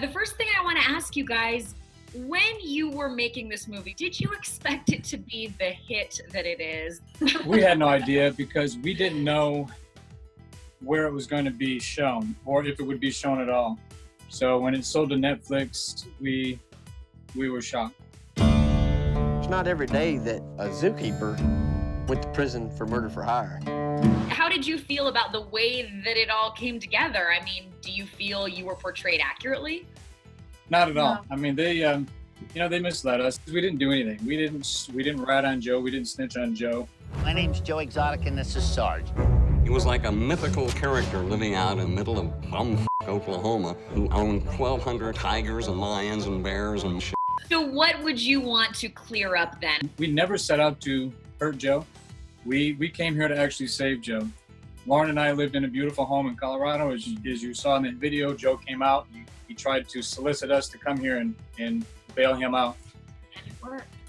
The first thing I want to ask you guys, when you were making this movie, did you expect it to be the hit that it is? We had no idea because we didn't know where it was going to be shown or if it would be shown at all. So when it sold to Netflix, we were shocked. It's not every day that a zookeeper went to prison for murder for hire. How did you feel about the way that it all came together? I mean, do you feel you were portrayed accurately? Not at all. I mean, they misled us. We didn't do anything. We didn't rat on Joe. We didn't snitch on Joe. My name's Joe Exotic, and this is Sarge. He was like a mythical character living out in the middle of bumfuck Oklahoma who owned 1,200 tigers and lions and bears and shit. So what would you want to clear up then? We never set out to hurt Joe. We came here to actually save Joe. Lauren and I lived in a beautiful home in Colorado. As you saw in that video, Joe came out. He tried to solicit us to come here and bail him out.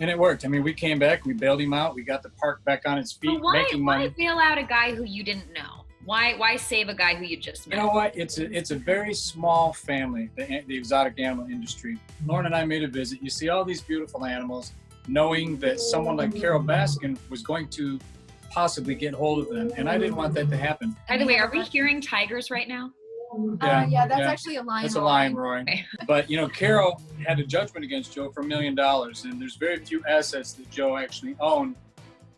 And it worked. I mean, we came back, we bailed him out, we got the park back on its feet, making money. Why bail out a guy who you didn't know? Why save a guy who you just met? You know what? It's a very small family, the exotic animal industry. Lauren and I made a visit. You see all these beautiful animals, knowing that someone like Carole Baskin was going to possibly get hold of them, and I didn't want that to happen. By the way, are we hearing tigers right now? Yeah, that's actually a lion. That's a lion roaring. But Carole had a judgment against Joe for $1 million, and there's very few assets that Joe actually owned,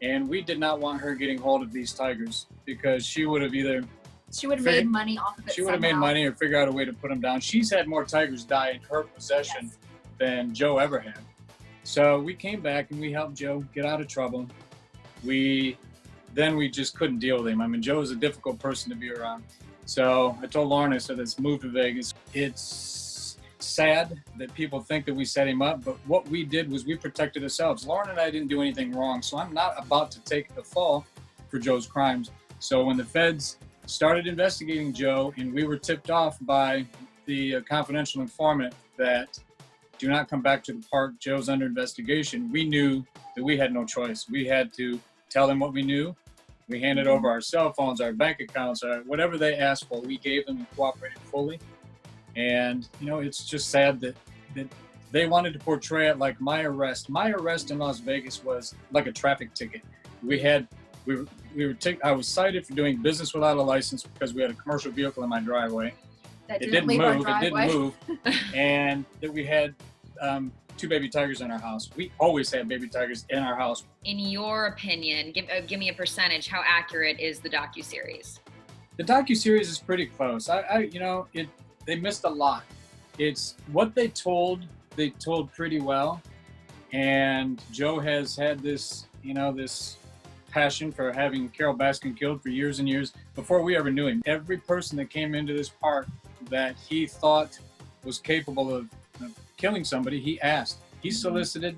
and we did not want her getting hold of these tigers because she would have made money off of it. She would have made money or figure out a way to put them down. She's had more tigers die in her possession than Joe ever had. So we came back and we helped Joe get out of trouble. Then we just couldn't deal with him. I mean, Joe is a difficult person to be around. So I told Lauren, I said, let's move to Vegas. It's sad that people think that we set him up, but what we did was we protected ourselves. Lauren and I didn't do anything wrong, so I'm not about to take the fall for Joe's crimes. So when the feds started investigating Joe and we were tipped off by the confidential informant that do not come back to the park, Joe's under investigation, we knew that we had no choice. We had to tell them what we knew. We handed over our cell phones, our bank accounts, whatever they asked for, we gave them and cooperated fully. And, it's just sad that they wanted to portray it like my arrest. My arrest in Las Vegas was like a traffic ticket. I was cited for doing business without a license because we had a commercial vehicle in my driveway. It didn't move. And that we had 2 baby tigers in our house. We always had baby tigers in our house. In your opinion, give me a percentage. How accurate is the docuseries? The docuseries is pretty close. They missed a lot. It's what they told pretty well. And Joe has had this passion for having Carole Baskin killed for years and years before we ever knew him. Every person that came into this park that he thought was capable of killing somebody, he asked. He solicited,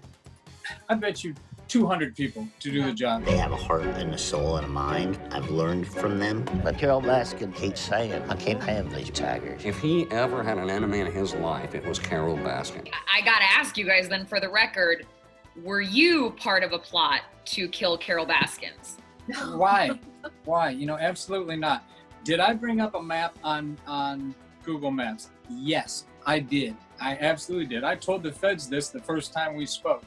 I bet you, 200 people to do the job. They have a heart and a soul and a mind. I've learned from them. But Carole Baskin keeps saying, I can't have these tigers. If he ever had an enemy in his life, it was Carole Baskin. I gotta ask you guys then, for the record, were you part of a plot to kill Carole Baskins? Why? Absolutely not. Did I bring up a map on Google Maps? Yes, I did. I absolutely did. I told the feds this the first time we spoke.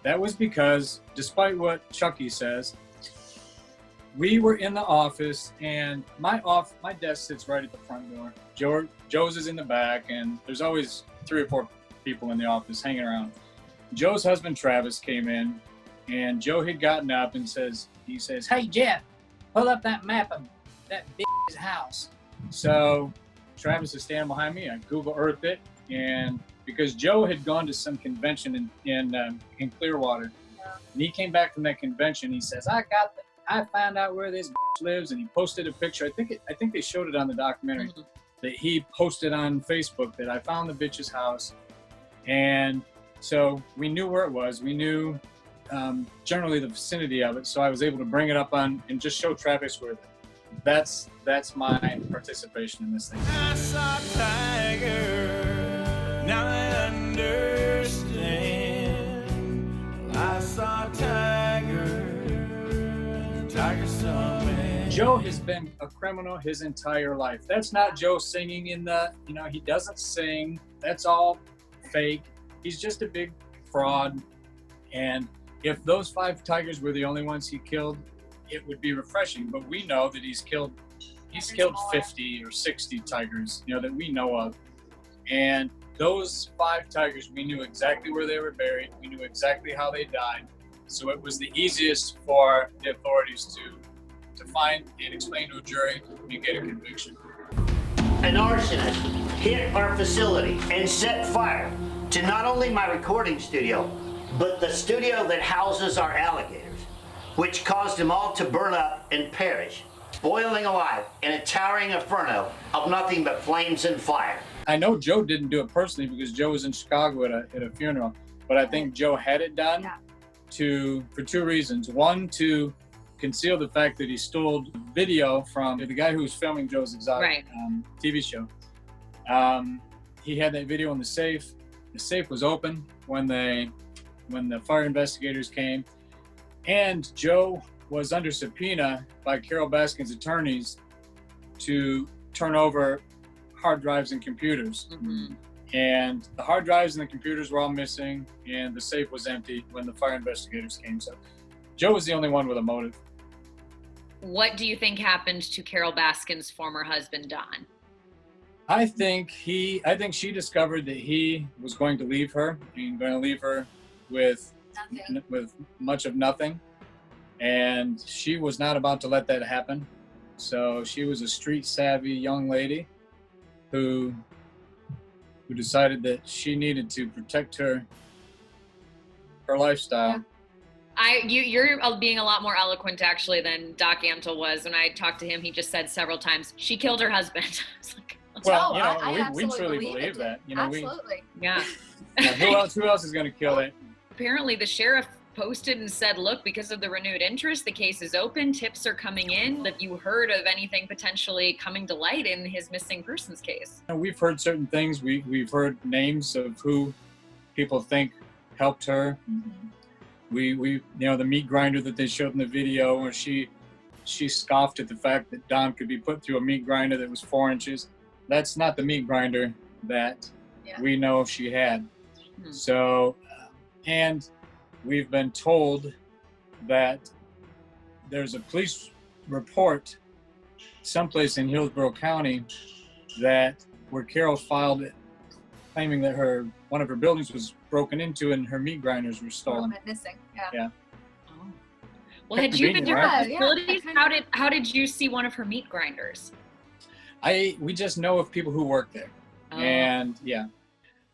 That was because, despite what Chucky says, we were in the office, and my desk sits right at the front door. Joe's is in the back, and there's always 3 or 4 people in the office hanging around. Joe's husband, Travis, came in, and Joe had gotten up and he says, "Hey, Jeff, pull up that map of that bitch's house." So Travis is standing behind me. I Google Earth it, and because Joe had gone to some convention in Clearwater, and he came back from that convention, he says, I found out where this bitch lives, and he posted a picture. I think they showed it on the documentary that he posted on Facebook that I found the bitch's house, and so we knew where it was. We knew generally the vicinity of it, so I was able to bring it up on and just show Travis where. That's my participation in this thing. I saw tiger, now I understand. I saw tiger saw me. Joe Joe has been a criminal his entire life. That's not Joe singing in the, he doesn't sing. That's all fake. He's just a big fraud. And if those 5 tigers were the only ones he killed, it would be refreshing. But we know that he's killed 50 or 60 tigers, that we know of. And those 5 tigers, we knew exactly where they were buried. We knew exactly how they died. So it was the easiest for the authorities to find and explain to a jury and get a conviction. An arsonist hit our facility and set fire to not only my recording studio, but the studio that houses our alligators, which caused them all to burn up and perish, boiling alive in a towering inferno of nothing but flames and fire. I know Joe didn't do it personally because Joe was in Chicago at a funeral, but I think Joe had it done for 2 reasons. One, to conceal the fact that he stole video from the guy who was filming Joe's Exotic TV show. He had that video in the safe. The safe was open when the fire investigators came, and Joe was under subpoena by Carole Baskin's attorneys to turn over hard drives and computers. Mm-hmm. And the hard drives and the computers were all missing, and the safe was empty when the fire investigators came. So Joe was the only one with a motive. What do you think happened to Carole Baskin's former husband, Don? I think she discovered that he was going to leave her, and going to leave her with much of nothing. And she was not about to let that happen. So she was a street savvy young lady who decided that she needed to protect her lifestyle. You're being a lot more eloquent actually than Doc Antle was. When I talked to him, he just said several times, she killed her husband. I was like, well, we truly believe that. Absolutely. Who else is going to kill it? Apparently the sheriff posted and said, look, because of the renewed interest, the case is open, tips are coming in. Have you heard of anything potentially coming to light in his missing persons case? We've heard certain things. We've heard names of who people think helped her. Mm-hmm. We the meat grinder that they showed in the video, where she scoffed at the fact that Don could be put through a meat grinder that was 4 inches. That's not the meat grinder that we know she had. Hmm. So, and we've been told that there's a police report someplace in Hillsborough County where Carole filed it, claiming that one of her buildings was broken into and her meat grinders were stolen. Missing. Yeah. Oh. Well, had you been to her facilities? Yeah. How did you see one of her meat grinders? We just know of people who work there. Oh. And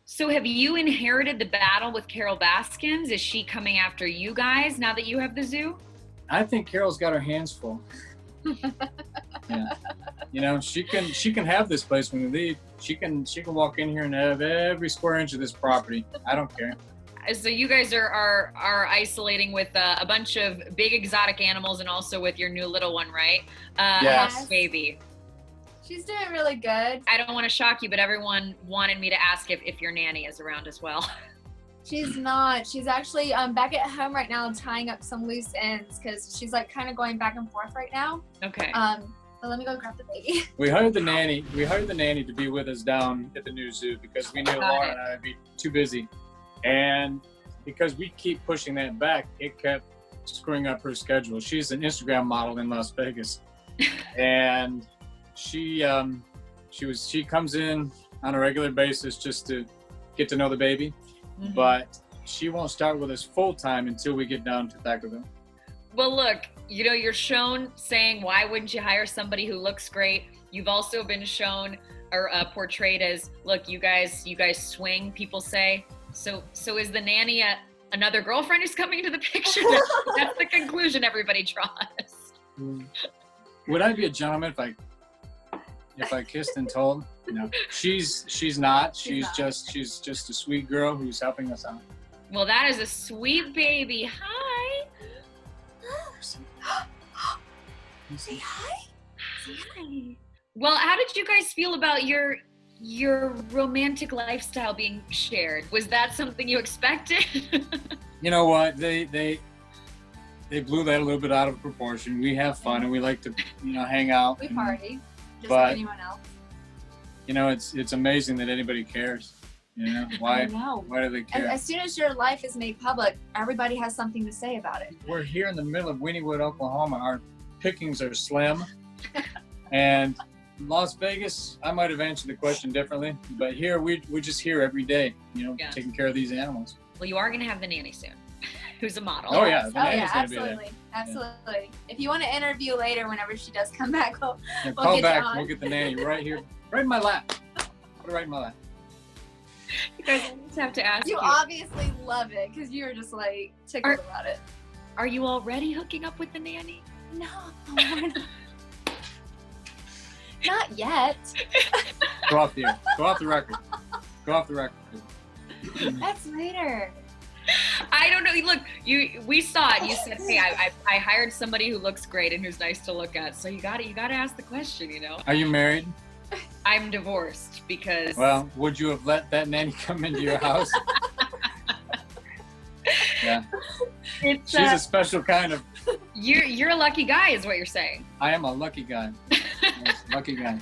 So have you inherited the battle with Carole Baskin? Is she coming after you guys now that you have the zoo? I think Carole's got her hands full. She can have this place when we leave. She can walk in here and have every square inch of this property. I don't care. So you guys are isolating with a bunch of big exotic animals and also with your new little one, right? Yes. Baby. She's doing really good. I don't want to shock you, but everyone wanted me to ask if your nanny is around as well. She's not. She's actually back at home right now tying up some loose ends because she's like kind of going back and forth right now. Okay. But let me go grab the baby. We hired the nanny to be with us down at the new zoo because we knew Lauren and I would be too busy. And because we keep pushing that back, it kept screwing up her schedule. She's an Instagram model in Las Vegas. And she comes in on a regular basis just to get to know the baby. Mm-hmm. But she won't start with us full time until we get down to Thackerville. Well, look, you're shown saying, why wouldn't you hire somebody who looks great? You've also been shown or portrayed as, look, you guys swing, people say. So is the nanny another girlfriend who's coming into the picture? That's the conclusion everybody draws. Would I be a gentleman if I kissed and told? No, she's not. She's just a sweet girl who's helping us out. Well, that is a sweet baby. Hi. Say hi. Say hi. Well, how did you guys feel about your romantic lifestyle being shared? Was that something you expected? You know what? They they blew that a little bit out of proportion. We have fun and we like to, hang out. We party, just but- like anyone else. It's amazing that anybody cares. Why? I know. Why do they care? As soon as your life is made public, everybody has something to say about it. We're here in the middle of Wynnewood, Oklahoma. Our pickings are slim. And Las Vegas, I might have answered the question differently, but here we're just here every day, Yeah. taking care of these animals. Well, you are going to have the nanny soon, who's a model. Oh, yeah. The Oh nanny's yeah, gonna be there. absolutely, absolutely. If you want to interview later, whenever she does come back, we'll Call get you back. on. We'll get the nanny right here, right in my lap. Put it right in my lap. You guys just have to ask You obviously love it because you're just like tickled about it. Are you already hooking up with the nanny? No, not yet. Go off the air. Go off the record. Go off the record. That's later. I don't know. Look, we saw it. You said, "Hey, I hired somebody who looks great and who's nice to look at." So you got to ask the question. Are you married? I'm divorced because. Well, would you have let that nanny come into your house? Yeah. It's, She's a special kind of. You're a lucky guy, is what you're saying. I am a lucky guy. Yes, lucky guy.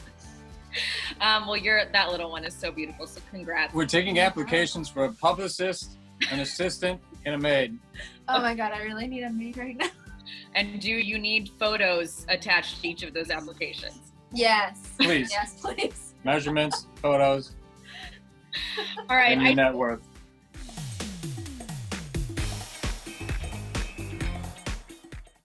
Well, that little one is so beautiful. So congrats. We're taking applications for a publicist, an assistant, and a maid. Oh my god, I really need a maid right now. And do you need photos attached to each of those applications? Yes. Please. Yes, please. Measurements, photos, All right. and your net worth.